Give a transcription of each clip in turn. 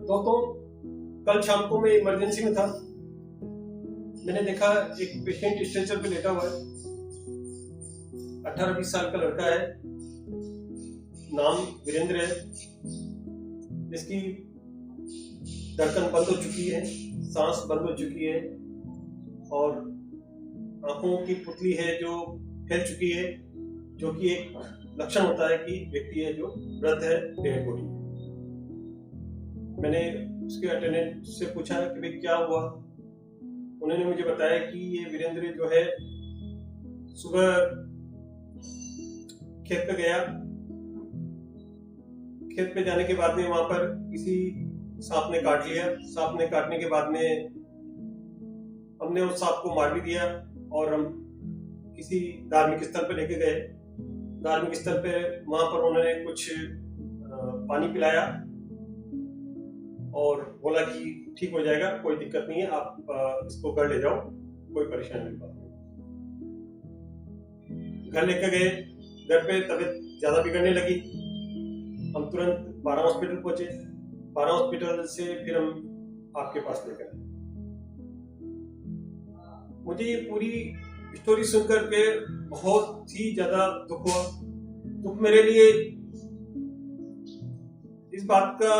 दोस्तों, कल शाम को मैं इमरजेंसी में था। मैंने देखा एक पेशेंट स्ट्रेचर पे लेटा हुआ है। 18-20 साल का लड़का है, नाम वीरेंद्र है, जिसकी धड़कन बंद हो चुकी है, सांस बंद हो चुकी है और आंखों की पुतली है जो फैल चुकी है, जो कि एक लक्षण होता है कि व्यक्ति है जो मृत है, डेड बॉडी। मैंने उसके अटेंडेंट से पूछा कि भाई क्या हुआ। उन्होंने मुझे बताया कि ये वीरेंद्र जो है सुबह खेत पे गया। खेत पे जाने के बाद में वहां पर किसी सांप ने काट लिया। सांप ने काटने के बाद में हमने उस सांप को मार भी दिया और हम किसी धार्मिक स्थल पे लेके गए। धार्मिक स्थल पे वहां पर उन्होंने कुछ पानी पिलाया और बोला कि ठीक हो जाएगा, कोई दिक्कत नहीं है, आप इसको घर ले जाओ, कोई परेशानी नहीं बात। घर लेकर गए। घर पे तबीयत ज्यादा बिगड़ने लगी। हम तुरंत 12 हॉस्पिटल पहुंचे। 12 हॉस्पिटल से फिर हम आपके पास लेकर आए। मुझे ये पूरी स्टोरी सुनकर के बहुत ही ज्यादा दुख हुआ। दुख मेरे लिए इस बात का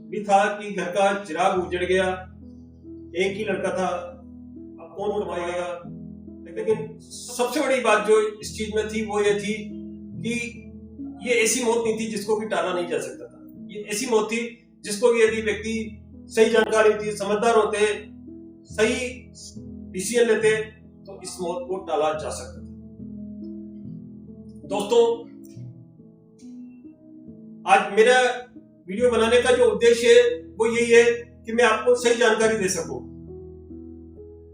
भी था कि घर का चिराग उजड़ गया। एक ही लड़का था, अब कौन कमाएगा। लेकिन सबसे बड़ी बात जो इस चीज में थी वो ये थी कि ये ऐसी मौत नहीं थी जिसको भी टाला नहीं जा सकता था। ये ऐसी मौत थी जिसको भी यदि व्यक्ति सही जानकारी थी, समझदार होते, सही डिसीजन लेते तो इस मौत को टाला जा सकता था। दोस्तों, आज मेरा वीडियो बनाने का जो उद्देश्य है वो यही है कि मैं आपको सही जानकारी दे सकूं।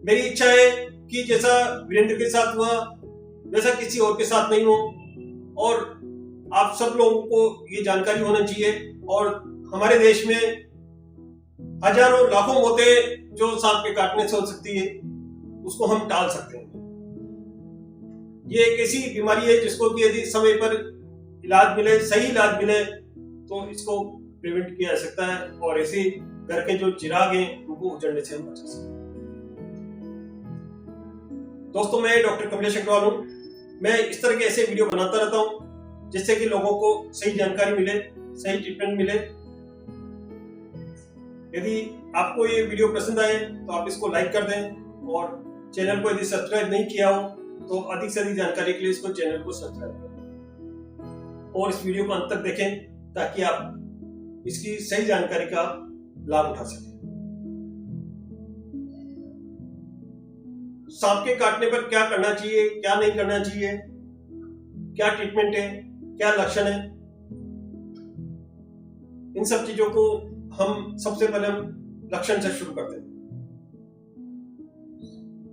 मेरी इच्छा है कि जैसा वीरेंद्र के साथ हुआ वैसा किसी और के साथ नहीं हो और आप सब लोगों को ये जानकारी होना चाहिए। और हमारे देश में हजारों लाखों मौतें जो सांप के काटने से हो सकती है उसको हम टाल सकते हैं। ये एक ऐसी बीमारी है जिसको कि यदि समय पर इलाज मिले, सही इलाज मिले तो इसको प्रिवेंट किया जा सकता है और ऐसे घर के जो चिराग हैं उनको उजड़ने से हम बचा सकते हैं। दोस्तों, मैं डॉक्टर कमलेश अग्रवाल हूं। मैं इस तरह के ऐसे वीडियो बनाता रहता हूं जिससे कि लोगों को सही जानकारी मिले, सही ट्रीटमेंट मिले। यदि आपको ये वीडियो पसंद आए तो आप इसको लाइक कर दें और चैनल को यदि सब्सक्राइब नहीं किया हो तो अधिक से अधिक जानकारी के लिए इसको चैनल को सब्सक्राइब करें और इस वीडियो को अंत तक देखें ताकि आप इसकी सही जानकारी का लाभ उठा सकें। सांप के काटने पर क्या करना चाहिए, क्या नहीं करना चाहिए, क्या ट्रीटमेंट है, क्या लक्षण है, इन सब चीजों को हम सबसे पहले हम लक्षण से शुरू करते हैं।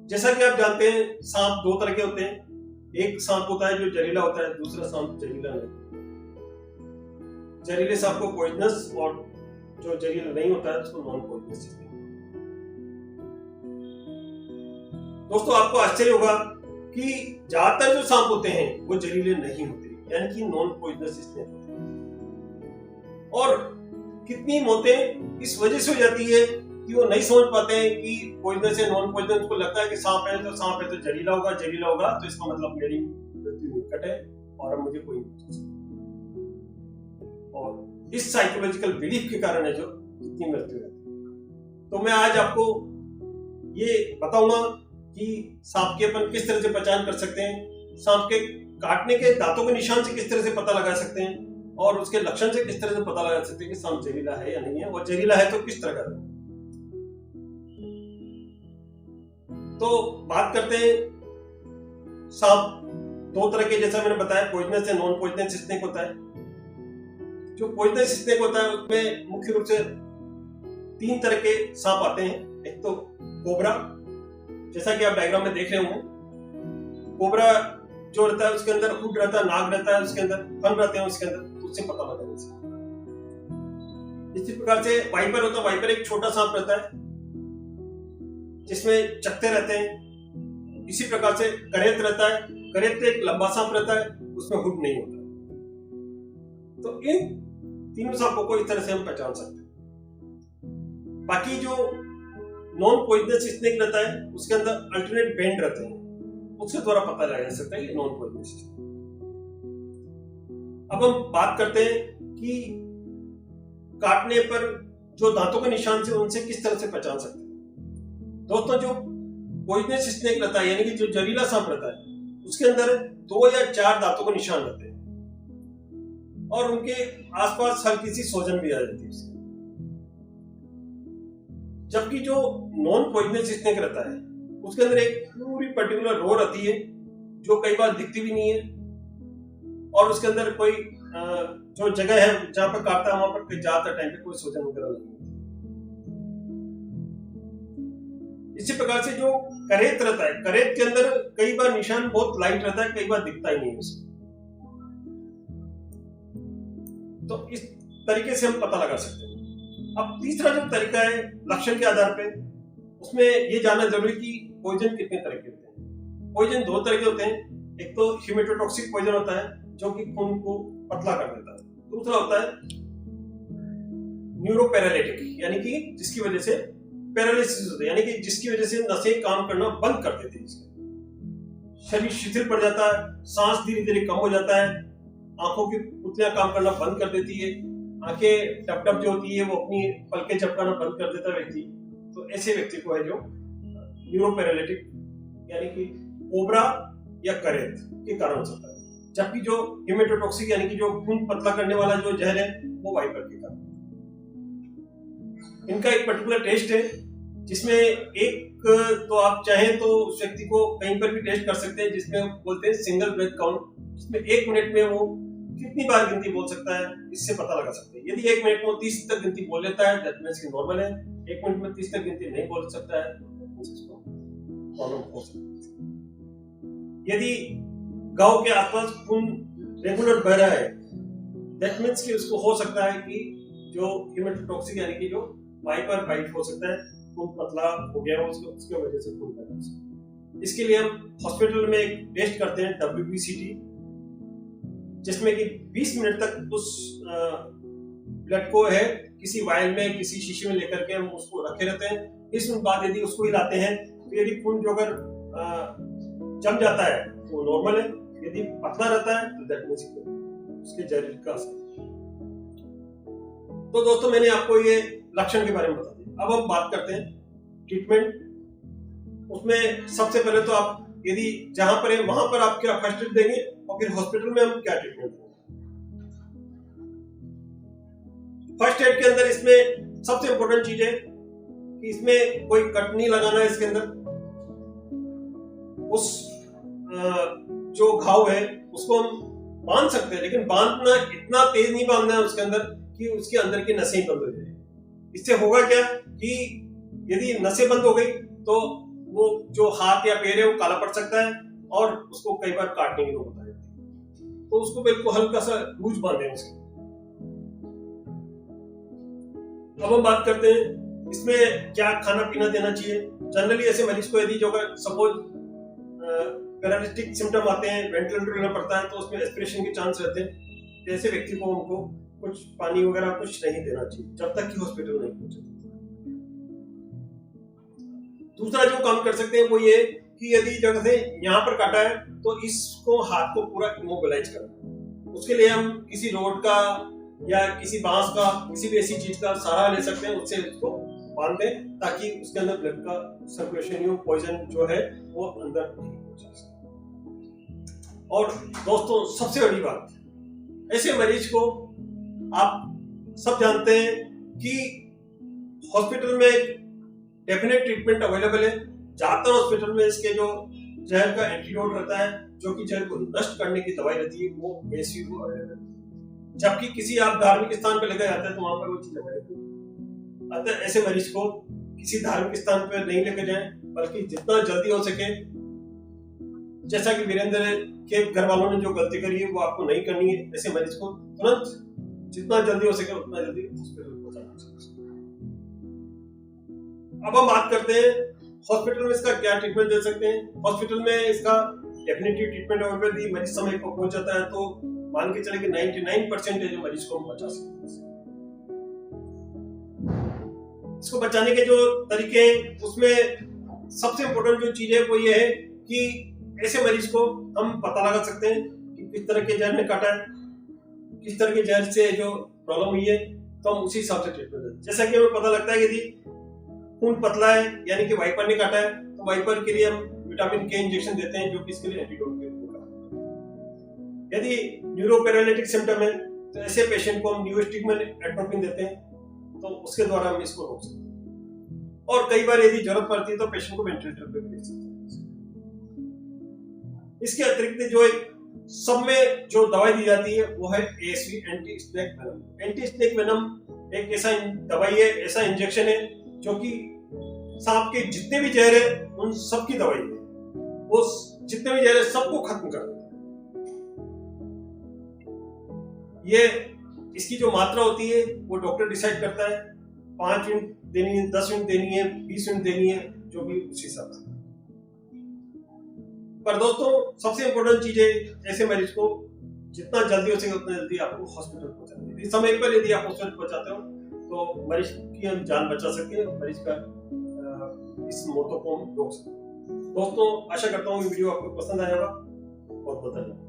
जैसा कि आप जानते हैं, सांप दो तरह के होते हैं। एक सांप होता है जो जहरीला होता है, दूसरा सांप जहरीला नहीं। जहरीले सांप को पॉइजनस और जो जहरीला नहीं होता है उसको नॉन पॉइजनस। दोस्तों, आपको आश्चर्य होगा कि ज्यादातर जो सांप होते हैं वो जहरीले नहीं होते, यानी कि नॉन पॉइजनस इसमें होते हैं। और कितनी मौतें इस वजह से हो जाती है कि वो नहीं समझ पाते हैं कि पॉइजनस है नॉन पॉइजनस। को लगता है कि सांप है तो जहरीला होगा, जहरीला होगा तो इसका मतलब मेरी मृत्यु निकट है और अब मुझे कोई नहीं। और इस साइकोलॉजिकल बिलीफ के कारण है जो इतनी मृत्यु है। तो मैं आज आपको ये बताऊंगा कि सांप की अपन किस तरह से पहचान कर सकते हैं, सांप के काटने के दांतों के निशान से किस तरह से पता लगा सकते हैं और उसके लक्षण से किस तरह से पता लगा सकते हैं कि सांप जहरीला है या नहीं है, और जहरीला है तो किस तरह का है। तो बात करते हैं, सांप दो तरह के, जैसा मैंने बताया, पॉइजनस या नॉन पॉइजनस स्नेक होता है। जो पॉइजनस स्नेक होता है उसमें मुख्य रूप से 3 तरह के सांप आते हैं। एक तो कोबरा, जैसा कि आप डायग्राम में देख रहे होंगे। कोबरा जो रहता है उसके अंदर हुड रहता है, नाग रहता है, उसके अंदर फन रहते हैं, उसके अंदर उससे पता लगाने से। इसी प्रकार से वाइपर होता है। वाइपर एक छोटा सांप रहता है जिसमें चकते रहते हैं। इसी प्रकार से करेत रहता है। करेत एक लंबा सांप रहता है, उसमें हुड नहीं होता। तो इन तीनों सांपों को इस तरह से हम पहचान सकते हैं। बाकी जो नॉन पॉइजनस स्नेक रहता है उसके अंदर अल्टरनेट बैंड रहते हैं, उसके द्वारा पता लगाया जा सकता है ये नॉन पॉइजनस स्नेक। अब हम बात करते हैं कि काटने पर जो दांतों के निशान से उनसे किस तरह से पहचान सकते हैं। दोस्तों, जो पॉइजनस स्नेक रहता है यानी कि जो जहरीला सांप रहता है उसके अंदर 2 या 4 दांतों के निशान रहते हैं और उनके आसपास हल्की सी सूजन भी आ जाती है उसके। जबकि जो नॉन पॉइजनस स्नेक रहता है उसके अंदर एक पूरी पर्टिकुलर रो रहती है जो कई बार दिखती भी नहीं है और उसके अंदर कोई जो जगह है जहां पर काटता है वहां पर ज्यादातर टाइम पे कोई सूजन वगैरह नहीं होती। इसी प्रकार से जो करेत रहता है, करेत के अंदर कई बार निशान बहुत लाइट रहता है, कई बार दिखता ही नहीं है उसमें। तो इस तरीके से हम पता लगा सकते हैं। अब तीसरा जो तरीका है लक्षण के आधार पे, उसमें ये जानना जरूरी कि पॉइजन कितने तरह के होते हैं। पॉइजन 2 तरह के होते हैं, एक तो हीमेटोटॉक्सिक पॉइजन होता है जो कि खून को पतला कर देता है, दूसरा होता है न्यूरोपैरालिटिक यानी कि जिसकी वजह से पैरालिसिस होता है, यानी कि जिसकी वजह से नसें काम करना बंद कर देती है, शरीर शिथिल पड़ जाता है, सांस धीरे धीरे कम हो जाता है, आंखों की पुतलियां काम करना बंद कर देती है, आंखें टप टप जो होती है वो अपनी पलकें झपकाना बंद कर देता है व्यक्ति। तो ऐसे व्यक्ति को है जो न्यूरोपैरालिटिक यानी कि कोबरा या करेत के कारण हो सकता है। जबकि जो हीमेटोटॉक्सिक यानी कि जो खून पतला करने वाला जो जहर है वो वाइपर के कारण। इनका एक पर्टिकुलर टेस्ट है जिसमें एक तो आप चाहें तो उस व्यक्ति को कहीं पर भी टेस्ट कर सकते हैं, जिसमें बोलते हैं सिंगल ब्रेथ काउंट, जिसमें 1 मिनट में वो कितनी बार गिनती बोल सकता है इससे पता लगा सकते हैं। यदि 1 मिनट में 30 तक गिनती बोल लेता है दैट मींस कि नॉर्मल है, 1 मिनट में 30 तक गिनती नहीं बोल सकता है तो इसको प्रॉब्लम हो सकती है। यदि गांव के आसपास खून रेगुलर बह रहा है दैट मींस कि उसको हो सकता है कि जो हीमेटोटॉक्सिक यानी कि जो वाइपर बाइट हो सकता है, खून पतला हो गया उसको, उसकी वजह से खून बह रहा है। इसके लिए हम हॉस्पिटल में एक टेस्ट करते हैं WBCT, जिसमें कि 20 मिनट तक उस ब्लड को है किसी वायल में किसी शीशे में लेकर के हम उसको रखे रहते हैं। 20 मिनट बाद यदि उसको हिलाते हैं तो यदि खून जो अगर जम जाता है तो नॉर्मल है, यदि पतला रहता है तो दैट मींस उसके जहर का असर। तो दोस्तों, मैंने आपको ये लक्षण के बारे में बता दिया। अब हम बात करते हैं ट्रीटमेंट। उसमें सबसे पहले तो आप यदि जहां पर है वहां पर आप क्या फर्स्ट एड देंगे और फिर हॉस्पिटल में हम क्या ट्रीटमेंट देंगे। फर्स्ट एड के अंदर इसमें सबसे इंपॉर्टेंट चीज है कि इसमें कोई कट नहीं लगाना है इसके अंदर। उस जो घाव है उसको हम बांध सकते हैं, लेकिन बांधना इतना तेज नहीं बांधना है उसके अंदर कि उसके अंदर की नसें बंद हो जाए। इससे होगा क्या कि यदि नसें बंद हो गई तो वो जो हाथ या पैर है वो काला पड़ सकता है और उसको कई बार काटने की नौबत आ जाती है। तो उसको बिल्कुल हल्का सा लूज बांधे उसके। अब हम बात करते हैं इसमें क्या खाना पीना देना चाहिए। जनरली ऐसे मरीज को यदि जो सपोज पैरालिटिक सिम्टम आते हैं, वेंटिलेटर लेना पड़ता है तो उसमें एस्पिरेशन के चांस रहते हैं, तो ऐसे व्यक्ति को उनको कुछ पानी वगैरह कुछ नहीं देना चाहिए जब तक कि हॉस्पिटल नहीं पहुंचे। दूसरा जो काम कर सकते हैं वो ये कि यदि जगह से यहाँ पर काटा है तो इसको हाथ को पूरा इमोबिलाइज करना। उसके लिए हम किसी रोड का या किसी बांस का किसी भी ऐसी चीज का सहारा ले सकते हैं, उससे उसको बांध दें ताकि उसके अंदर ब्लड का सर्कुलेशन पॉइजन जो है वो अंदर नहीं पहुंच सके। और दोस्तों, सबसे बड़ी बात, ऐसे मरीज को आप सब जानते हैं कि हॉस्पिटल में डेफिनेट ट्रीटमेंट अवेलेबल है। ज्यादातर हॉस्पिटल में इसके जो जहर का एंटीडोट रहता है, जो कि जहर को नष्ट करने की दवाई रहती है, वो बेसिकली अवेलेबल है। जबकि किसी आप धार्मिक स्थान पर लेकर जाते हैं तो वहां पर वो चीज अवेलेबल है। अतः ऐसे मरीज को किसी धार्मिक स्थान पर नहीं लेकर जाएं, बल्कि जितना जल्दी हो सके, जैसा कि वीरेंद्र के घर वालों ने जो गलती करी है वो आपको नहीं करनी है। ऐसे मरीज को तुरंत जितना जल्दी हो सके उतना जल्दी हॉस्पिटल पहुंचाना चाहिए। अब हम बात करते हैं हॉस्पिटल में इसका क्या ट्रीटमेंट दे सकते हैं। हॉस्पिटल में इसका डेफिनेटिव ट्रीटमेंट अवेलेबल, मरीज समय पर पहुंच जाता है तो मान के चले कि 99% जो मरीज को हम बचा सकते हैं। इसको बचाने के जो तरीके हैं उसमें सबसे इम्पोर्टेंट जो चीज है वो ये है कि ऐसे मरीज को हम पता लगा सकते हैं कि किस तरह के जहर ने काटा है, किस तरह के जहर से जो प्रॉब्लम हुई है, तो हम उसी हिसाब से ट्रीटमेंट देते हैं। जैसा कि हमें पता लगता है कि यदि खून पतला है यानी कि वाइपर ने काटा है तो वाइपर के लिए हम विटामिन के इंजेक्शन देते हैं जो कि इसके लिए एंटीडोट के रूप में काम करता है। यदि न्यूरोपैरालिटिक सिम्टम है तो ऐसे पेशेंट को हम न्यूरोस्टिग्मल एट्रोपिन देते हैं, तो उसके द्वारा हम इसको रोक सकते हैं। और कई बार यदि जरूरत पड़ती है तो पेशेंट को वेंटिलेटर पे भी ले सकते हैं। इसके अतिरिक्त जो एक सब में जो दवाई दी जाती है वो है ASV, anti snake venom. Anti snake venom एक ऐसा दवाई है, ऐसा इंजेक्शन है जो कि सांप के जितने भी जहर है उन सब की दवाई है, वो जितने भी जहर है सबको खत्म कर देता है। ये इसकी जो मात्रा होती है वो डॉक्टर डिसाइड करता है, 5 यूनिट देनी है, 10 यूनिट देनी है, 20 यूनिट देनी है, जो भी उस हिसाब से। पर दोस्तों सबसे इम्पोर्टेंट चीज है ऐसे मरीज को जितना जल्दी हो सके उतना जल्दी आपको हॉस्पिटल पहुंचाना है। समय पर यदि आप हॉस्पिटल पहुंचाते हो तो मरीज की हम जान बचा सके, मरीज का इस मौतों को हम रोक सके। दोस्तों आशा करता हूँ ये वीडियो आपको पसंद आया होगा। बहुत बहुत धन्यवाद।